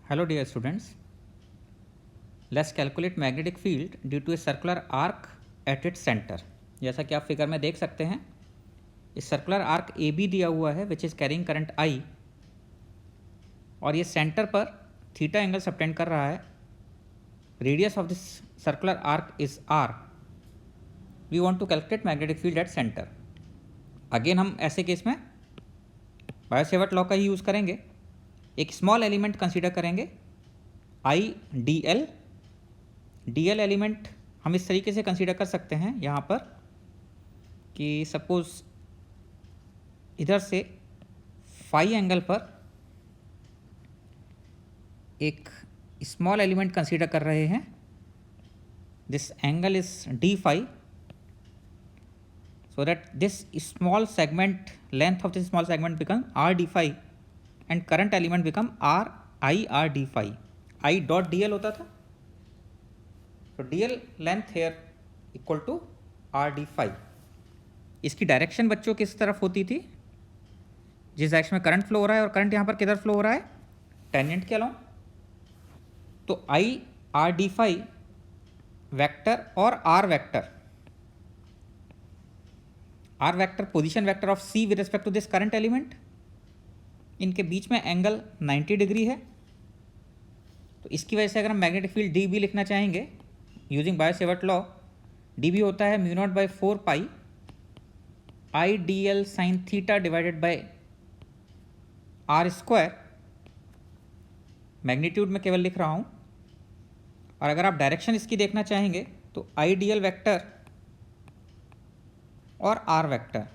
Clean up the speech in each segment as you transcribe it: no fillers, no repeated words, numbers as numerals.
Hello dear students, let's calculate magnetic field due to a circular arc at its center. जैसा कि आप figure में देख सकते हैं, इस सर्कुलर आर्क ए बी दिया हुआ है which is carrying current I, और ये सेंटर पर थीटा एंगल सबटेंड कर रहा है. Radius of this circular arc is R. We want to calculate magnetic field at center. Again हम ऐसे केस में बायो-सेवर्ट लॉ का ही यूज़ करेंगे. एक स्मॉल एलिमेंट कंसीडर करेंगे आई D L. D L element हम इस तरीके से कंसीडर कर सकते हैं यहाँ पर कि सपोज इधर से फाई एंगल पर एक स्मॉल एलिमेंट कंसीडर कर रहे हैं. This angle is D phi, so that this small segment, length of this small segment become r d phi and current element become r I r d phi. I dot dl होता था, so dl length here equal to r d phi. इसकी direction बच्चों किस तरफ होती थी? जिस direction में करंट फ्लो हो रहा है, और करंट यहाँ पर किधर फ्लो हो रहा है? टेंजेंट के अलोंग. तो I r d phi vector और r वेक्टर, R vector position vector of C with respect to this current element, इनके बीच में एंगल 90 डिग्री है. तो इसकी वजह से अगर हम मैग्नेटिक फील्ड डी बी लिखना चाहेंगे using Biot Savart law, D B होता है mu not by 4 pi I D L sine theta divided by R square. Magnitude में केवल लिख रहा हूँ. और अगर आप डायरेक्शन इसकी देखना चाहेंगे तो आई डी एल वैक्टर और आर वेक्टर,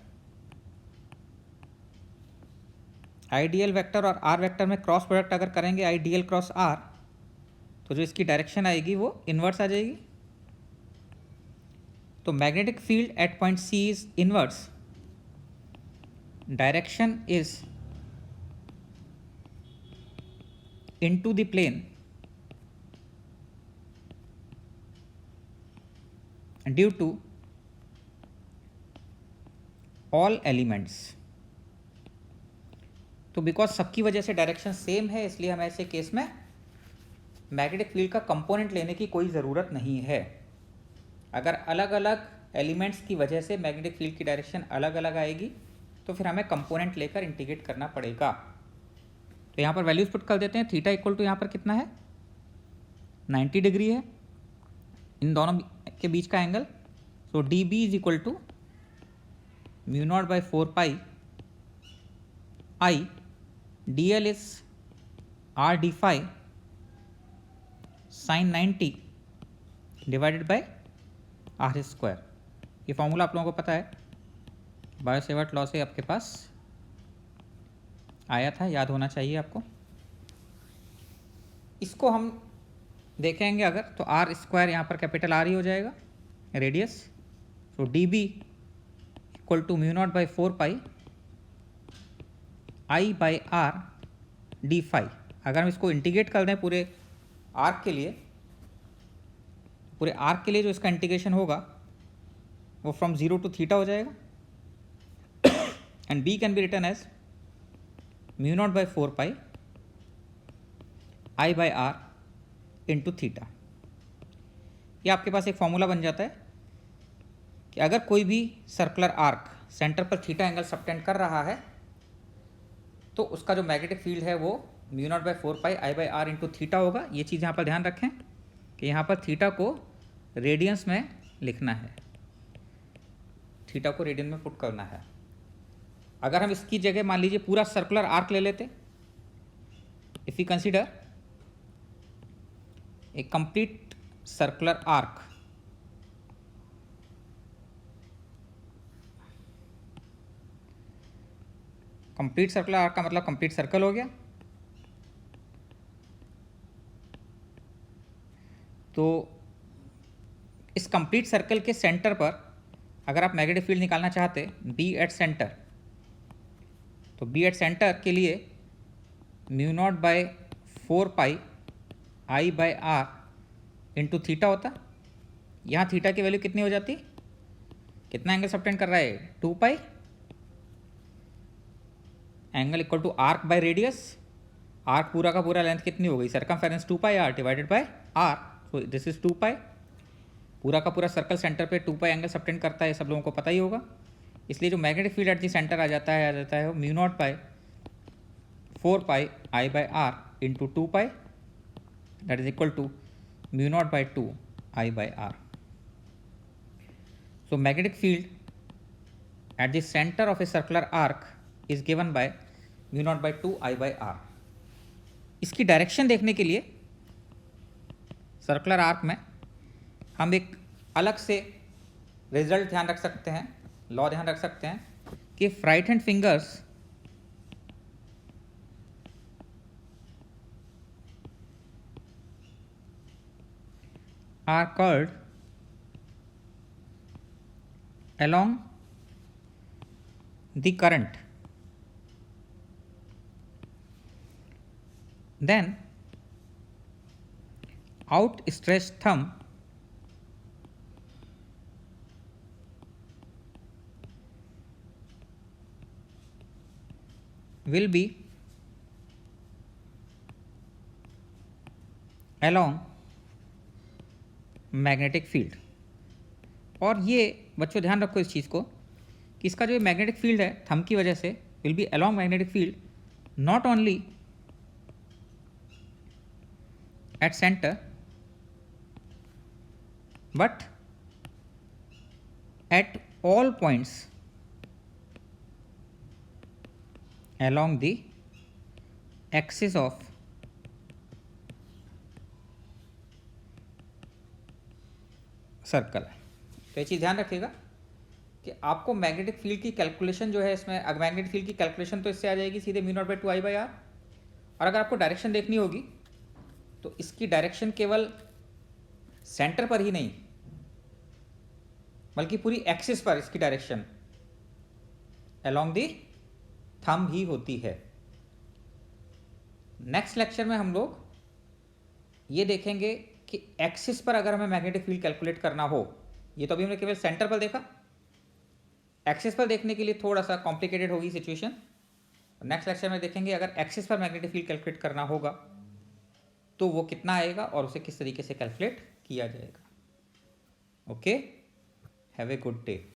आईडीएल वेक्टर और आर वेक्टर में क्रॉस प्रोडक्ट अगर करेंगे आईडीएल क्रॉस आर, तो जो इसकी डायरेक्शन आएगी वो इन्वर्स आ जाएगी. तो magnetic field at point C is inverse. Direction is into the plane due to all elements. तो बिकॉज सबकी वजह से डायरेक्शन सेम है, इसलिए हमें ऐसे केस में मैग्नेटिक फील्ड का कंपोनेंट लेने की कोई ज़रूरत नहीं है. अगर अलग अलग एलिमेंट्स की वजह से मैग्नेटिक फील्ड की डायरेक्शन अलग अलग आएगी तो फिर हमें कंपोनेंट लेकर इंटीग्रेट करना पड़ेगा. तो यहाँ पर वैल्यूज पुट कर देते हैं. थीटा इक्वल टू यहाँ पर कितना है? 90 डिग्री है इन दोनों के बीच का angle. So D B is equal to mu not by 4 pi I D L is R D phi sine 90 divided by R square. ये फॉर्मूला आप लोगों को पता है, बायो-सेवर्ट लॉ से आपके पास आया था, याद होना चाहिए आपको. इसको हम देखेंगे अगर तो आर स्क्वायर यहाँ पर कैपिटल आर ही हो जाएगा रेडियस. तो D B equal to mu not by 4 pi I by R D phi. अगर हम इसको इंटीग्रेट कर दें पूरे आर्क के लिए, पूरे आर्क के लिए जो इसका इंटीग्रेशन होगा वो फ्रॉम 0 टू थीटा हो जाएगा. And B can be written as mu not by 4 pi I by R into theta. ये आपके पास एक फॉर्मूला बन जाता है कि अगर कोई भी सर्कुलर आर्क सेंटर पर थीटा एंगल सबटेंड कर रहा है तो उसका जो मैग्नेटिक फील्ड है वो mu not by 4 pi I by R into theta होगा. ये चीज़ यहाँ पर ध्यान रखें कि यहाँ पर थीटा को रेडियंस में लिखना है, थीटा को रेडियन में पुट करना है. अगर हम इसकी जगह मान लीजिए पूरा सर्कुलर आर्क ले लेते, if you consider a complete circular arc, complete circular arc का मतलब कंप्लीट सर्कल हो गया. तो इस कंप्लीट सर्कल के सेंटर पर अगर आप मैग्नेटिक फील्ड निकालना चाहते बी एट सेंटर, तो बी एट सेंटर के लिए mu not by 4 pi I by are into theta होता. यहाँ थीटा की वैल्यू कितनी हो जाती? कितना एंगल सबटेंड कर रहा है? 2 pi. Angle equal to arc by radius. Arc पूरा का पूरा लेंथ कितनी हो गई, circumference 2 pi r divided by r, so this is 2 pi. पूरा का पूरा सर्कल सेंटर पे 2 पाई एंगल सबटेंड करता है, सब लोगों को पता ही होगा। इसलिए जो magnetic field at the center आ जाता है वो mu not by 4 pi I by are into 2 pi, that is equal to mu not by 2 I by r. So magnetic field at the center of a circular arc is given by mu naught by 2 I by r। इसकी direction देखने के लिए circular arc में हम एक अलग से result ध्यान रख सकते हैं, लॉ ध्यान रख सकते हैं कि right hand fingers are curved along the current, then outstretched thumb will be along magnetic field. और ये बच्चों ध्यान रखो इस चीज़ को कि इसका जो मैग्नेटिक फील्ड है थंब की वजह से will be along magnetic field not only at centre but at all points along the axis of circle. तो ये चीज़ ध्यान रखिएगा कि आपको मैग्नेटिक फील्ड की कैलकुलेशन जो है इसमें, मैग्नेटिक फील्ड की कैलकुलेशन तो इससे आ जाएगी सीधे mu not by 2 I by R. और अगर आपको डायरेक्शन देखनी होगी तो इसकी डायरेक्शन केवल सेंटर पर ही नहीं बल्कि पूरी एक्सिस पर इसकी डायरेक्शन अलोंग दी थंब ही होती है। नेक्स्ट लेक्चर में हम लोग ये देखेंगे कि एक्सिस पर अगर हमें मैग्नेटिक फील्ड कैलकुलेट करना हो, ये तो अभी हमने केवल सेंटर पर देखा, एक्सिस पर देखने के लिए थोड़ा सा कॉम्प्लिकेटेड होगी सिचुएशन। नेक्स्ट लेक्चर में देखेंगे अगर एक्सिस पर मैग्नेटिक फील्ड कैलकुलेट करना होगा तो वो कितना आएगा और उसे किस तरीके से कैलकुलेट किया जाएगा। Okay, have a good day.